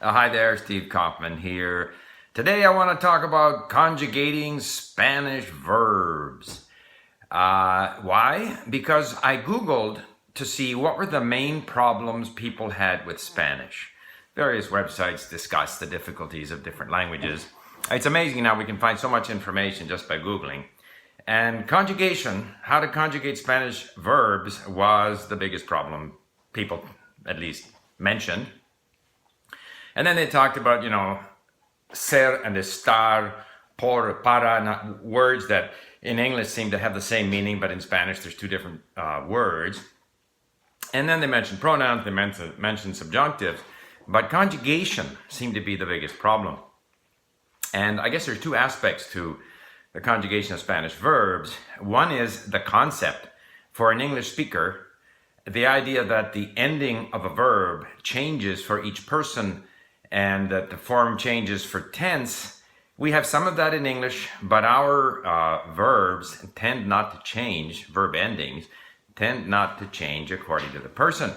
Hi there, Steve Kaufmann here. Today I want to talk about conjugating Spanish verbs. Why? Because I Googled to see what were the main problems people had with Spanish. Various websites discuss the difficulties of different languages. It's amazing how we can find so much information just by Googling. And conjugation, how to conjugate Spanish verbs, was the biggest problem people at least mentioned. And then they talked about, ser and estar, por, para, words that in English seem to have the same meaning, but in Spanish there's two different words. And then they mentioned pronouns, they mentioned subjunctives, but conjugation seemed to be the biggest problem. And I guess there's two aspects to the conjugation of Spanish verbs. One is the concept. For an English speaker, the idea that the ending of a verb changes for each person and that the form changes for tense. We have some of that in English, but our verbs tend not to change, verb endings tend not to change according to the person.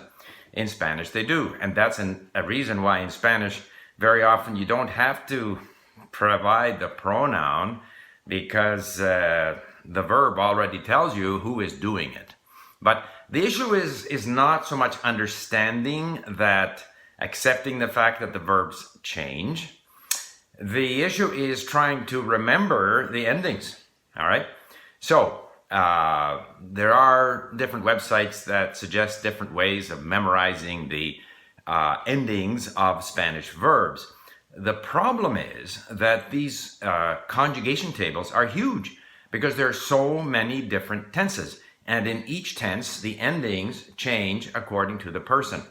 In Spanish they do, and that's a reason why in Spanish very often you don't have to provide the pronoun because the verb already tells you who is doing it. But the issue is not so much understanding that, accepting the fact that the verbs change. The issue is trying to remember the endings. All right. So there are different websites that suggest different ways of memorizing the endings of Spanish verbs. The problem is that these conjugation tables are huge because there are so many different tenses. And in each tense, the endings change according to the person.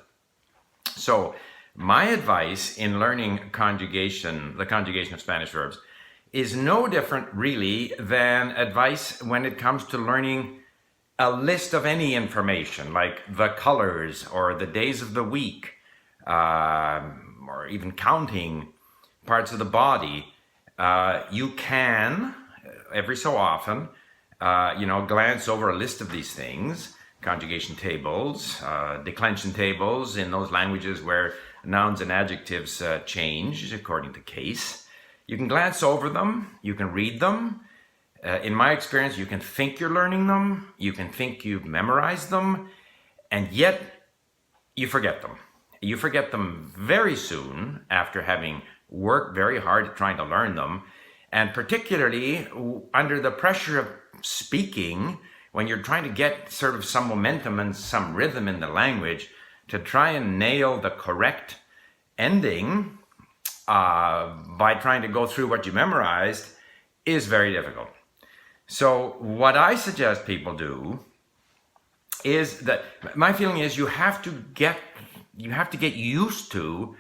So my advice in learning conjugation, the conjugation of Spanish verbs, is no different really than advice when it comes to learning a list of any information, like the colors or the days of the week, or even counting parts of the body. You can, every so often, glance over a list of these things, conjugation tables, declension tables in those languages where nouns and adjectives change according to case. You can glance over them, you can read them. In my experience, you can think you're learning them, you can think you've memorized them, and yet you forget them. You forget them very soon after having worked very hard at trying to learn them, and particularly under the pressure of speaking, when you're trying to get sort of some momentum and some rhythm in the language, to try and nail the correct ending by trying to go through what you memorized is very difficult. So what I suggest people do is that my feeling is you have to get used to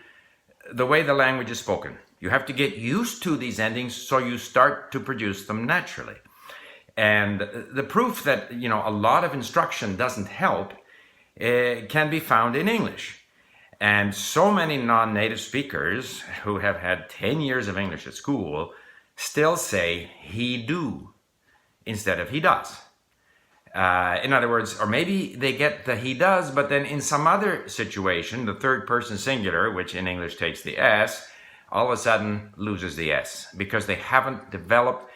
the way the language is spoken. You have to get used to these endings so you start to produce them naturally. And the proof that, a lot of instruction doesn't help can be found in English. And so many non-native speakers who have had 10 years of English at school still say he do instead of he does. In other words, or maybe they get the he does, but then in some other situation, the third person singular, which in English takes the S, all of a sudden loses the S because they haven't developed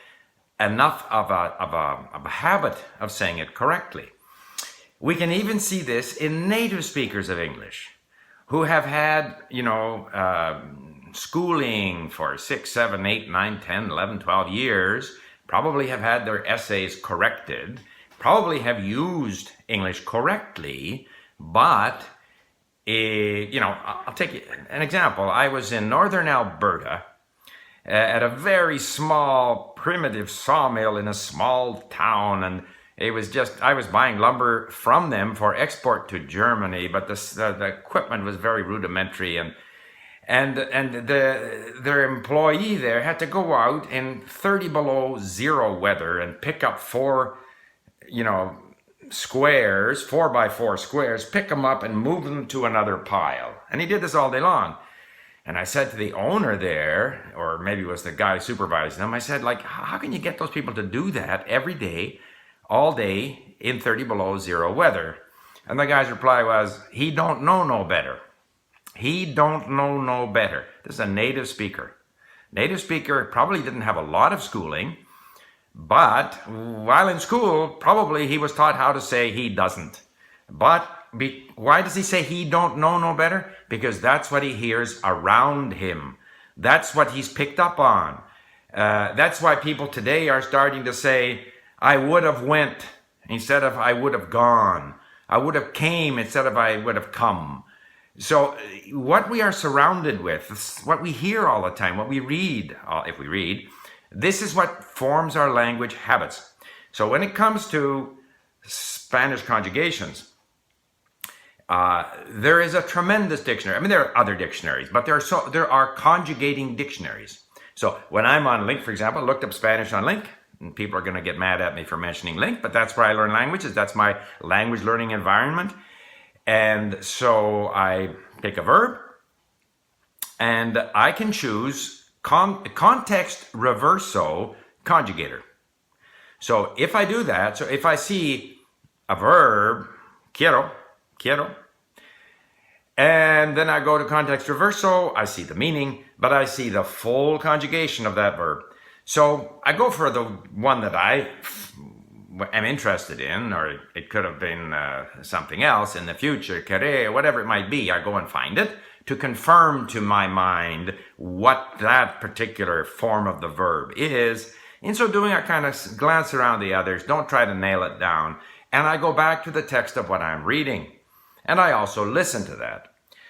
enough of a habit of saying it correctly. We can even see this in native speakers of English who have had, schooling for 6, 7, 8, 9, 10, 11, 12 years, probably have had their essays corrected, probably have used English correctly, but, I'll take an example. I was in northern Alberta at a very small, primitive sawmill in a small town, and I was buying lumber from them for export to Germany, but the equipment was very rudimentary, and their employee there had to go out in 30 below zero weather and pick up squares, 4x4 squares, pick them up and move them to another pile. And he did this all day long. And I said to the owner there, or maybe it was the guy supervising them, I said, how can you get those people to do that every day, all day, in 30 below zero weather? And the guy's reply was, he don't know no better. He don't know no better. This is a native speaker. Native speaker probably didn't have a lot of schooling, but while in school, probably he was taught how to say he doesn't. But why does he say he don't know no better? Because that's what he hears around him. That's what he's picked up on. That's why people today are starting to say, I would have went instead of I would have gone. I would have came instead of I would have come. So what we are surrounded with, what we hear all the time, what we read, if we read, this is what forms our language habits. So when it comes to Spanish conjugations, there is a tremendous dictionary. I mean, there are other dictionaries, but there are conjugating dictionaries. So when I'm on Link, for example, I looked up Spanish on Link, and people are going to get mad at me for mentioning Link, but that's where I learn languages. That's my language learning environment. And so I pick a verb, and I can choose context reverso conjugator. So if I do that, so if I see a verb, quiero, and then I go to context reverso, I see the meaning, but I see the full conjugation of that verb. So I go for the one that I am interested in, or it could have been something else in the future, querer, whatever it might be. I go and find it to confirm to my mind what that particular form of the verb is. In so doing, I kind of glance around the others, don't try to nail it down, and I go back to the text of what I'm reading. And I also listen to that.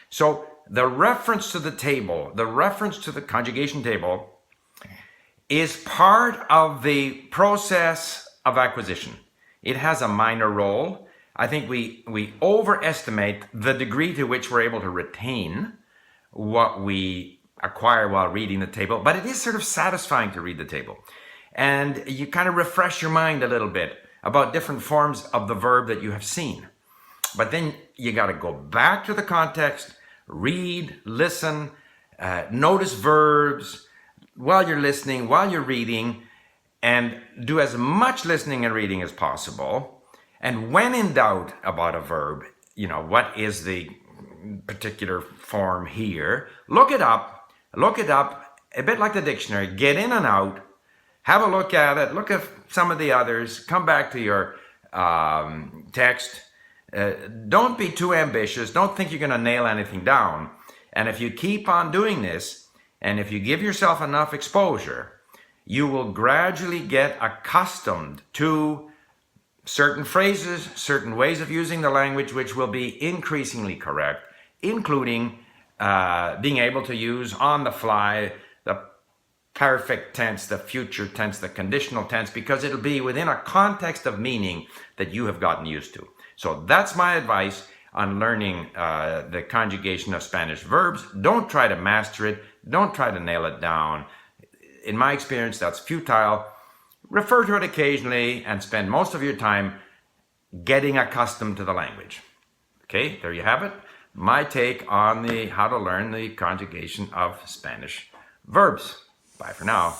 So the reference to the table, the reference to the conjugation table, is part of the process of acquisition. It has a minor role. I think we overestimate the degree to which we're able to retain what we acquire while reading the table, but it is sort of satisfying to read the table. And you kind of refresh your mind a little bit about different forms of the verb that you have seen. But then you got to go back to the context, read, listen, notice verbs while you're listening, while you're reading, and do as much listening and reading as possible. And when in doubt about a verb, what is the particular form here, look it up, a bit like the dictionary, get in and out, have a look at it, look at some of the others, come back to your text. Don't be too ambitious. Don't think you're going to nail anything down. And if you keep on doing this, and if you give yourself enough exposure, you will gradually get accustomed to certain phrases, certain ways of using the language, which will be increasingly correct, including being able to use on the fly the perfect tense, the future tense, the conditional tense, because it'll be within a context of meaning that you have gotten used to. So that's my advice on learning the conjugation of Spanish verbs. Don't try to master it. Don't try to nail it down. In my experience, that's futile. Refer to it occasionally and spend most of your time getting accustomed to the language. Okay, there you have it. My take on how to learn the conjugation of Spanish verbs. Bye for now.